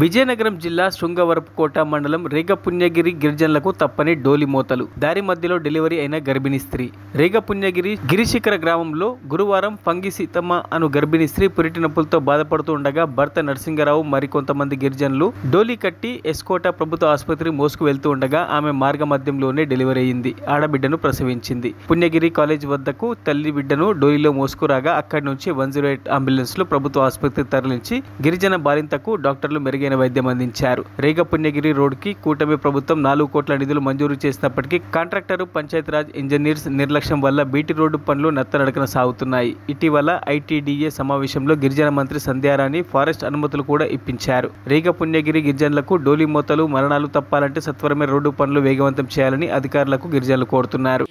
విజయనగరం జిల్లా శృంగవరపుకోట మండలం రేగపుణ్యగిరి గిరిజనులకు తప్పని డోలి మోతలు. దారి మధ్యలో డెలివరీ అయిన గర్భిణీ స్త్రీ. రేగపుణ్యగిరి గిరిశిఖర గ్రామంలో గురువారం ఫంగి సీతమ్మ అను గర్భిణీ స్త్రీ పురిటి నొప్పులతో బాధపడుతూ ఉండగా భర్త నరసింగరావు మరికొంతమంది గిరిజనులు డోలి కట్టి ఎస్కోట ప్రభుత్వ ఆసుపత్రి మోసుకు వెళ్తూ ఉండగా ఆమె మార్గ మధ్యంలోనే డెలివరీ అయింది. ఆడబిడ్డను ప్రసవించింది. పుణ్యగిరి కాలేజ్ వద్దకు తల్లి బిడ్డను డోలీలో మోసుకురాగా అక్కడి నుంచి 108 అంబులెన్స్ లో ప్రభుత్వ ఆసుపత్రికి తరలించి గిరిజన బాలింతకు డాక్టర్లు మెరుగైన వైద్యం అందించారు. రేగపుణ్యగిరి రోడ్ కి కూటమి ప్రభుత్వం 4 కోట్ల నిధులు మంజూరు చేసినప్పటికీ కాంట్రాక్టర్ పంచాయతీరాజ్ ఇంజనీర్స్ నిర్లక్ష్యం వల్ల బీటీ రోడ్డు పనులు నత్తనడకన సాగుతున్నాయి. ఇటీవల ఐటీడీఏ సమావేశంలో గిరిజన మంత్రి సంధ్యారాణి ఫారెస్ట్ అనుమతులు కూడా ఇప్పించారు. రేగపుణ్యగిరి గిరిజనులకు డోలి మోతలు మరణాలు తప్పాలంటే సత్వరమే రోడ్డు పనులు వేగవంతం చేయాలని అధికారులకు గిరిజనులు కోరుతున్నారు.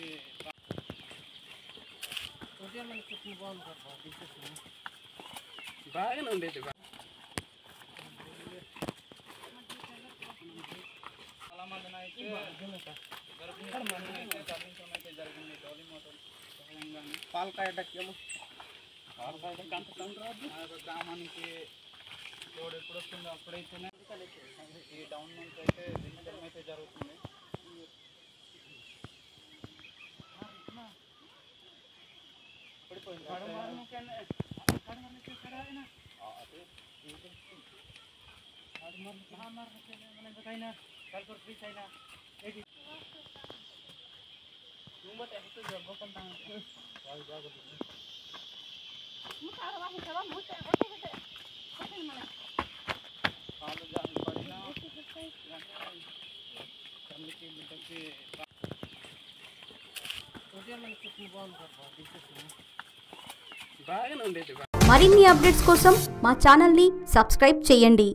గ్రామానికి రోడ్ ఎప్పుడు వస్తుందో అప్పుడైతేనే ఈ డౌన్ నుంచి అయితే దినడం అయితే జరుగుతుంది. మరిన్ని అప్డేట్స్ కోసం మా ఛానల్ని సబ్స్క్రైబ్ చేయండి.